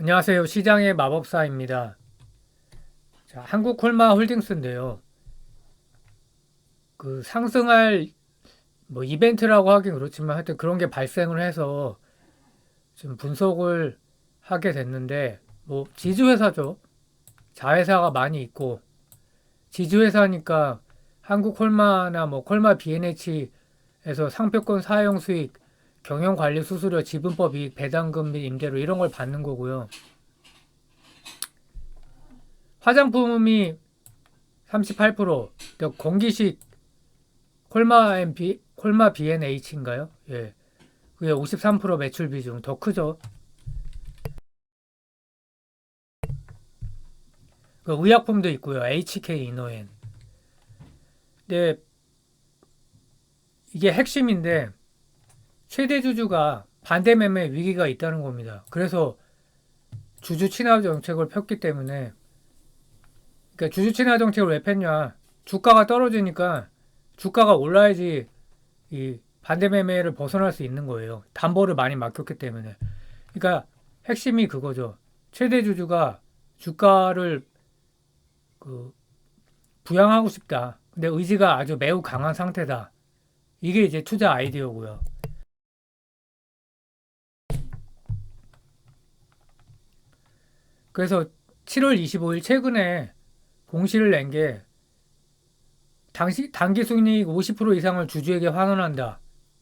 안녕하세요. 시장의 마법사입니다. 자, 한국콜마 홀딩스인데요. 그 상승할 뭐 이벤트라고 하긴 그렇지만 하여튼 그런 게 발생을 해서 지금 분석을 하게 됐는데 뭐 지주회사죠. 자회사가 많이 있고 지주회사니까 한국콜마나 뭐 콜마 B&H에서 상표권 사용 수익, 경영 관리 수수료, 지분법 이익, 배당금 및 임대료 이런 걸 받는 거고요. 화장품이 38%, 공기식 콜마 B&H인가요? 예. 그게 53% 매출 비중 더 크죠. 그 의약품도 있고요. HK 이노엔. 근데 이게 핵심인데 최대 주주가 반대 매매 위기가 있다는 겁니다. 그래서 주주 친화 정책을 폈기 때문에 그러니까 주주 친화 정책을 왜 폈냐? 주가가 떨어지니까 주가가 올라야지 이 반대 매매를 벗어날 수 있는 거예요. 담보를 많이 맡겼기 때문에. 그러니까 핵심이 그거죠. 최대 주주가 주가를 그 부양하고 싶다. 근데 의지가 아주 매우 강한 상태다. 이게 이제 투자 아이디어고요. 그래서 7월 25일 최근에 공시를 낸 게 단기 순이익 50% 이상을 주주에게 환원한다.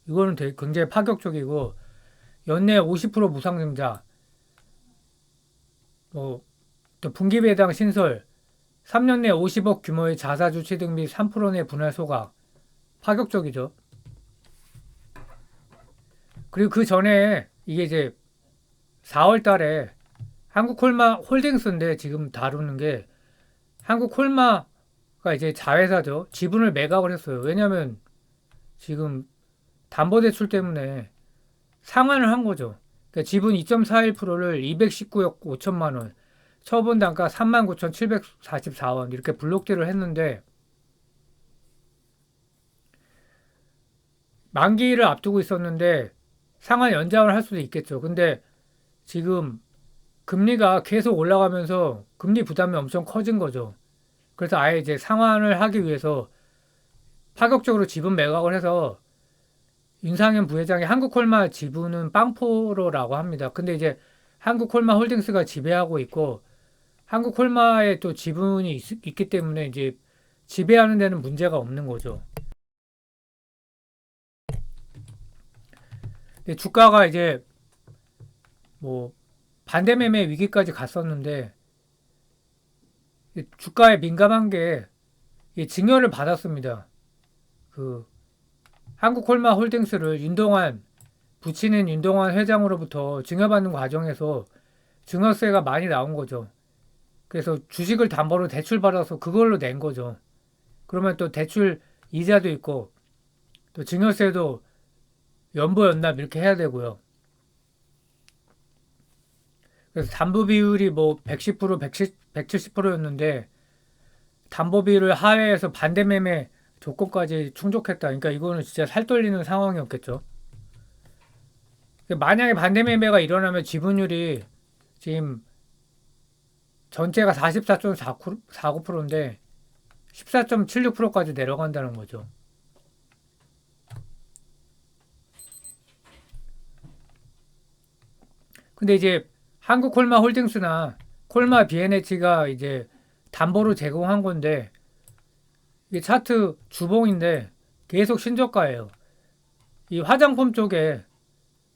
이거는 되게 굉장히 파격적이고 연내 50% 무상증자, 뭐 또 분기배당 신설, 3년 내 50억 규모의 자사주 취득 및 3%내 분할 소각, 파격적이죠. 그리고 그 전에 이게 이제 4월 달에 한국콜마 홀딩스인데 지금 다루는 게 한국콜마가 이제 자회사죠. 지분을 매각을 했어요. 왜냐면 지금 담보대출 때문에 상환을 한 거죠. 그러니까 지분 2.41%를 219억 5천만 원, 처분 단가 39,744원 이렇게 블록딜을 했는데 만기를 앞두고 있었는데 상환 연장을 할 수도 있겠죠. 근데 지금 금리가 계속 올라가면서 금리 부담이 엄청 커진 거죠. 그래서 아예 이제 상환을 하기 위해서 파격적으로 지분 매각을 해서 윤상현 부회장이 한국콜마 지분은 빵포로라고 합니다. 근데 이제 한국콜마 홀딩스가 지배하고 있고 한국콜마에 또 지분이 있기 때문에 이제 지배하는 데는 문제가 없는 거죠. 근데 주가가 이제 뭐 반대 매매 위기까지 갔었는데 주가에 민감한 게 증여를 받았습니다. 그 한국콜마 홀딩스를 윤동환 부친인 윤동환 회장으로부터 증여받는 과정에서 증여세가 많이 나온 거죠. 그래서 주식을 담보로 대출받아서 그걸로 낸 거죠. 그러면 또 대출 이자도 있고 또 증여세도 연보 연납 이렇게 해야 되고요. 그래서 담보 비율이 뭐 110%, 170%였는데 담보 비율을 하회해서 반대 매매 조건까지 충족했다. 그러니까 이거는 진짜 살 떨리는 상황이었겠죠. 만약에 반대 매매가 일어나면 지분율이 지금 전체가 44.49%인데 14.76%까지 내려간다는 거죠. 근데 이제 한국콜마 홀딩스나 콜마 B&H가 이제 담보로 제공한 건데 이게 차트 주봉인데 계속 신저가예요. 이 화장품 쪽에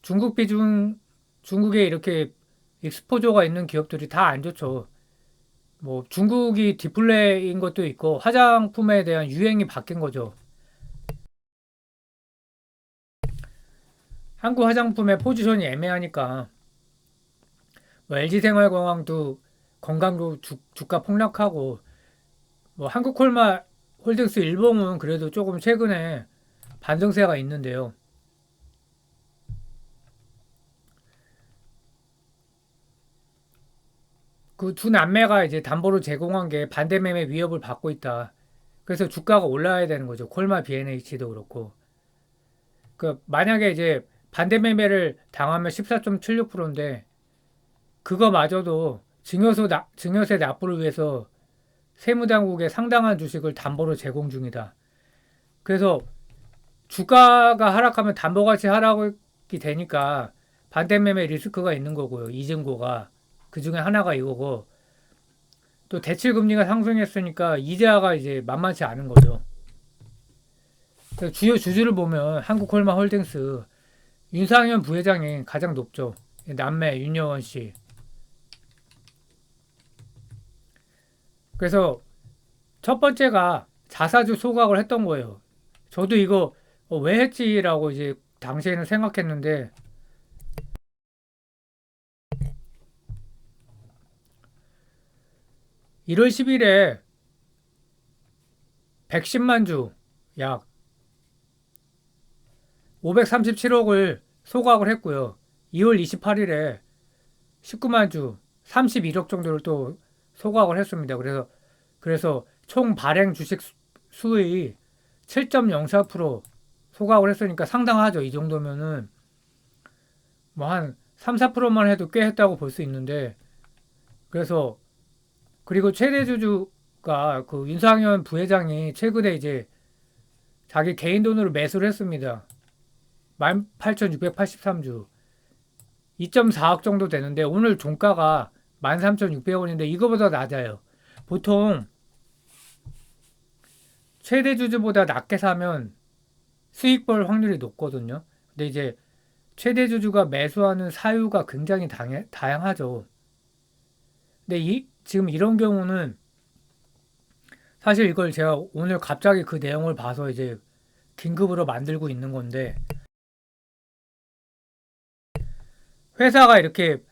중국 비중 중국에 이렇게 익스포저가 있는 기업들이 다 안 좋죠. 뭐 중국이 디플레이인 것도 있고 화장품에 대한 유행이 바뀐 거죠. 한국 화장품의 포지션이 애매하니까 뭐 LG생활건강도 건강도 주가 폭락하고 뭐 한국콜마 홀딩스 일봉은 그래도 조금 최근에 반등세가 있는데요. 그 두 남매가 이제 담보로 제공한 게 반대 매매 위협을 받고 있다. 그래서 주가가 올라야 되는 거죠. 콜마 B&H도 그렇고. 그 만약에 이제 반대 매매를 당하면 14.76%인데 그거마저도 증여세 납부를 위해서 세무당국에 상당한 주식을 담보로 제공 중이다. 그래서 주가가 하락하면 담보가치 하락이 되니까 반대매매 리스크가 있는 거고요. 이증고가. 그 중에 하나가 이거고, 또 대출금리가 상승했으니까 이자가 이제 만만치 않은 거죠. 주요 주주를 보면 한국콜마홀딩스 윤상현 부회장이 가장 높죠. 남매 윤여원 씨. 그래서 첫 번째가 자사주 소각을 했던 거예요. 저도 이거 왜 했지라고 이제 당시에는 생각했는데 1월 10일에 110만 주 약 537억을 소각을 했고요. 2월 28일에 19만 주 31억 정도를 또 소각을 했습니다. 그래서 총 발행 주식 수의 7.04% 소각을 했으니까 상당하죠. 이 정도면은 뭐 한 3, 4%만 해도 꽤 했다고 볼 수 있는데, 그래서 그리고 최대 주주가 그 윤상현 부회장이 최근에 이제 자기 개인 돈으로 매수를 했습니다. 18,683주 2.4억 정도 되는데 오늘 종가가 13,600원인데 이거보다 낮아요. 보통 최대 주주보다 낮게 사면 수익 벌 확률이 높거든요. 근데 이제 최대 주주가 매수하는 사유가 굉장히 다양하죠. 근데 지금 이런 경우는 사실 이걸 제가 오늘 갑자기 그 내용을 봐서 이제 긴급으로 만들고 있는 건데, 회사가 이렇게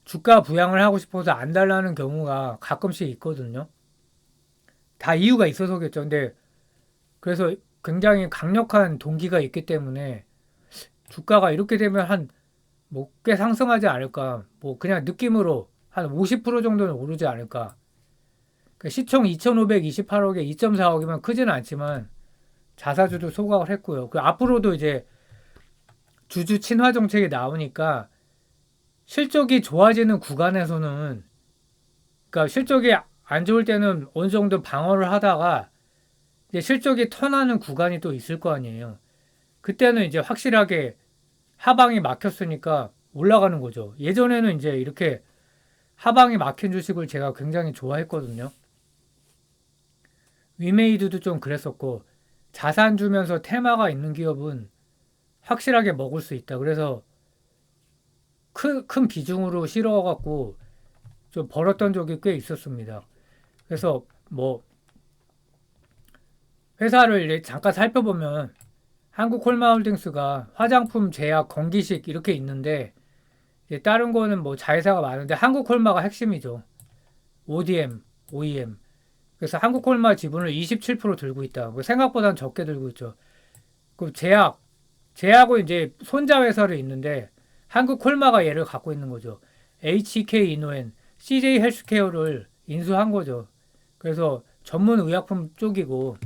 주가 부양을 하고 싶어서 안 달라는 경우가 가끔씩 있거든요. 다 이유가 있어서겠죠. 근데 그래서 굉장히 강력한 동기가 있기 때문에 주가가 이렇게 되면 한 뭐 꽤 상승하지 않을까. 뭐 그냥 느낌으로 한 50% 정도는 오르지 않을까. 그러니까 시총 2,528억에 2.4억이면 크지는 않지만 자사주도 소각을 했고요. 그 앞으로도 이제 주주 친화 정책이 나오니까 실적이 좋아지는 구간에서는, 그러니까 실적이 안 좋을 때는 어느 정도 방어를 하다가 이제 실적이 턴하는 구간이 또 있을 거 아니에요. 그때는 이제 확실하게 하방이 막혔으니까 올라가는 거죠. 예전에는 이제 이렇게 하방이 막힌 주식을 제가 굉장히 좋아했거든요. 위메이드도 좀 그랬었고, 자산 주면서 테마가 있는 기업은 확실하게 먹을 수 있다. 그래서 큰 비중으로 실어갖고 좀 벌었던 적이 꽤 있었습니다. 그래서 뭐 회사를 잠깐 살펴보면 한국콜마홀딩스가 화장품, 제약, 건기식 이렇게 있는데, 다른 거는 뭐 자회사가 많은데 한국콜마가 핵심이죠. ODM, OEM. 그래서 한국콜마 지분을 27% 들고 있다. 뭐 생각보다는 적게 들고 있죠. 그 제약은 이제 손자 회사를 있는데 한국콜마가 얘를 갖고 있는 거죠. HK 이노엔, CJ 헬스케어를 인수한 거죠. 그래서 전문 의약품 쪽이고,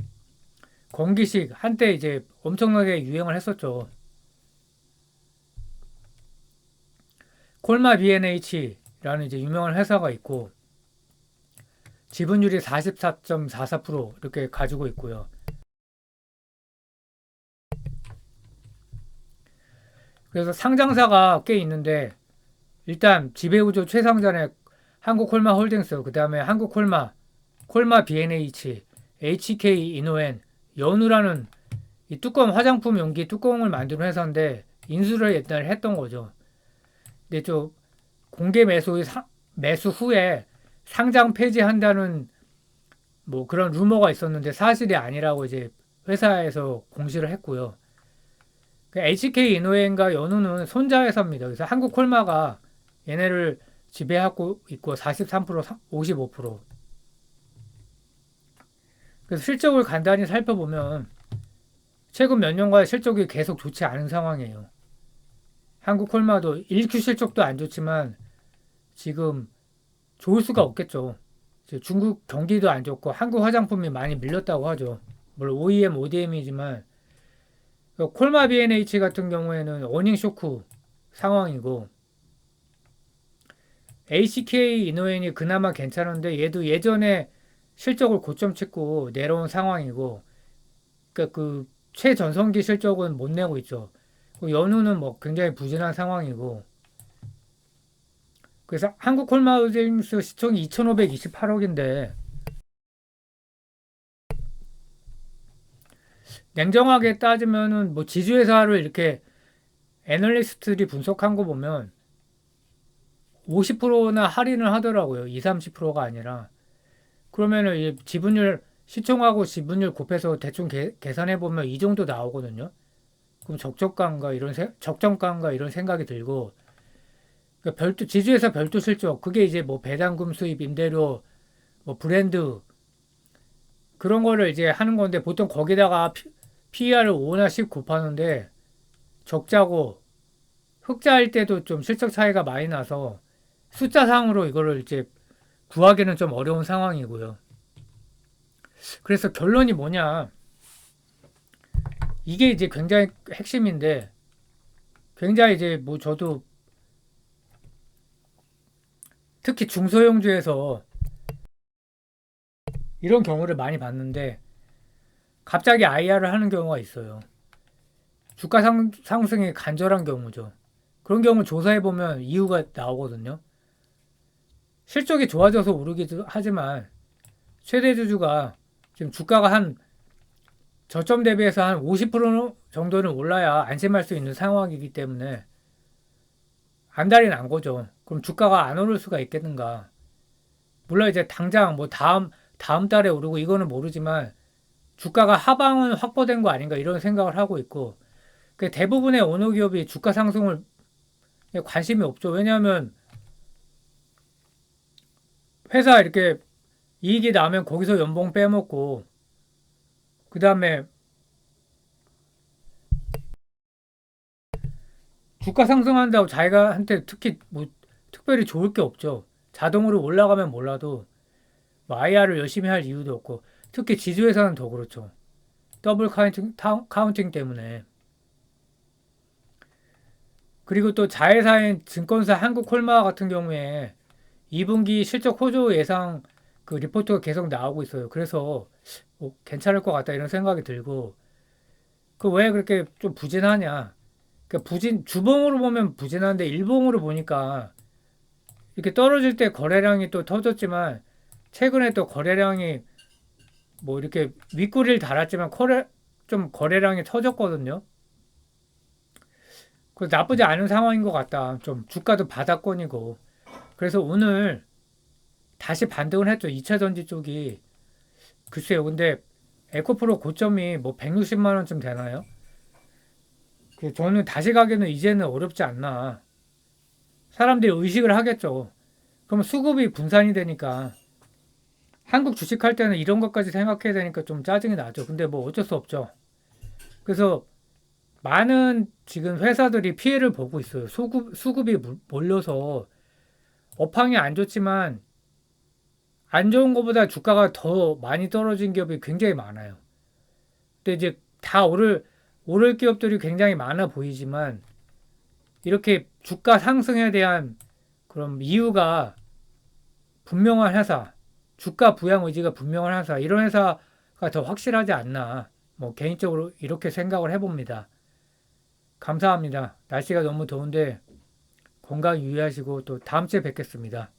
건기식 한때 이제 엄청나게 유행을 했었죠. 콜마 B&H라는 이제 유명한 회사가 있고 지분율이 44.44% 이렇게 가지고 있고요. 그래서 상장사가 꽤 있는데 일단 지배구조 최상단에 한국콜마홀딩스, 그 다음에 한국콜마, 콜마 B&H, HK 이노엔, 연우라는 이 뚜껑 화장품 용기 뚜껑을 만드는 회사인데 인수를 옛날에 했던 거죠. 근데 좀 공개 매수 후에 상장 폐지한다는 뭐 그런 루머가 있었는데 사실이 아니라고 이제 회사에서 공시를 했고요. HK 이노엔과 연우는 손자 회사입니다. 그래서 한국 콜마가 얘네를 지배하고 있고 43%, 55%. 그래서 실적을 간단히 살펴보면 최근 몇 년간 실적이 계속 좋지 않은 상황이에요. 한국 콜마도 1Q 실적도 안 좋지만 지금 좋을 수가 없겠죠. 중국 경기도 안 좋고 한국 화장품이 많이 밀렸다고 하죠. 물론 OEM, ODM이지만 콜마 B&H 같은 경우에는 어닝 쇼크 상황이고, ACK 이노엔이 그나마 괜찮은데 얘도 예전에 실적을 고점 찍고 내려온 상황이고, 그러니까 그 최전성기 실적은 못 내고 있죠. 연우는 뭐 굉장히 부진한 상황이고, 그래서 한국콜마호ldings 시총이 2,528억인데 냉정하게 따지면은 뭐 지주회사를 이렇게 애널리스트들이 분석한 거 보면 50%나 할인을 하더라고요. 2, 30%가 아니라. 그러면은 이 지분율 시총하고 지분율 곱해서 대충 계산해 보면 이 정도 나오거든요. 그럼 적정가인가 이런 생각이 들고, 그러니까 별도 지주회사 별도 실적 그게 이제 뭐 배당금 수입, 임대료, 뭐 브랜드 그런 거를 이제 하는 건데 보통 거기다가 PER을 5나 10 곱하는데 적자고 흑자일 때도 좀 실적 차이가 많이 나서 숫자상으로 이거를 이제 구하기는 좀 어려운 상황이고요. 그래서 결론이 뭐냐? 이게 이제 굉장히 핵심인데 굉장히 이제 뭐 저도 특히 중소형주에서 이런 경우를 많이 봤는데 갑자기 IR을 하는 경우가 있어요. 주가 상승이 간절한 경우죠. 그런 경우 조사해 보면 이유가 나오거든요. 실적이 좋아져서 오르기도 하지만 최대 주주가 지금 주가가 한 저점 대비해서 한 50% 정도는 올라야 안심할 수 있는 상황이기 때문에 안달이 난 거죠. 그럼 주가가 안 오를 수가 있겠는가? 물론 이제 당장 뭐 다음 달에 오르고 이거는 모르지만 주가가 하방은 확보된 거 아닌가 이런 생각을 하고 있고 대부분의 어느 기업이 주가 상승을 관심이 없죠. 왜냐하면 회사 이렇게 이익이 나면 거기서 연봉 빼먹고 그 다음에 주가 상승한다고 자기가 한테 특히 뭐 특별히 좋을 게 없죠. 자동으로 올라가면 몰라도 뭐 IR을 열심히 할 이유도 없고 특히 지주회사는 더 그렇죠. 더블 카운팅 때문에. 그리고 또 자회사인 증권사 한국콜마 같은 경우에 2분기 실적 호조 예상 그 리포트가 계속 나오고 있어요. 그래서 뭐 괜찮을 것 같다 이런 생각이 들고 그 왜 그렇게 좀 부진하냐? 그러니까 주봉으로 보면 부진한데 일봉으로 보니까 이렇게 떨어질 때 거래량이 또 터졌지만 최근에 또 거래량이 뭐 이렇게 윗꼬리를 달았지만 좀 거래량이 터졌거든요. 그 나쁘지 않은 상황인 것 같다. 좀 주가도 바닥권이고. 그래서 오늘 다시 반등을 했죠. 2차 전지 쪽이. 글쎄요. 근데 에코프로 고점이 뭐 160만 원쯤 되나요? 저는 다시 가기는 이제는 어렵지 않나. 사람들이 의식을 하겠죠. 그럼 수급이 분산이 되니까 한국 주식할 때는 이런 것까지 생각해야 되니까 좀 짜증이 나죠. 근데 뭐 어쩔 수 없죠. 그래서 많은 지금 회사들이 피해를 보고 있어요. 수급이 몰려서 업황이 안 좋지만 안 좋은 것보다 주가가 더 많이 떨어진 기업이 굉장히 많아요. 근데 이제 다 오를 기업들이 굉장히 많아 보이지만 이렇게 주가 상승에 대한 그런 이유가 분명한 회사, 주가 부양 의지가 분명한 회사, 이런 회사가 더 확실하지 않나. 뭐 개인적으로 이렇게 생각을 해봅니다. 감사합니다. 날씨가 너무 더운데 건강 유의하시고 또 다음 주에 뵙겠습니다.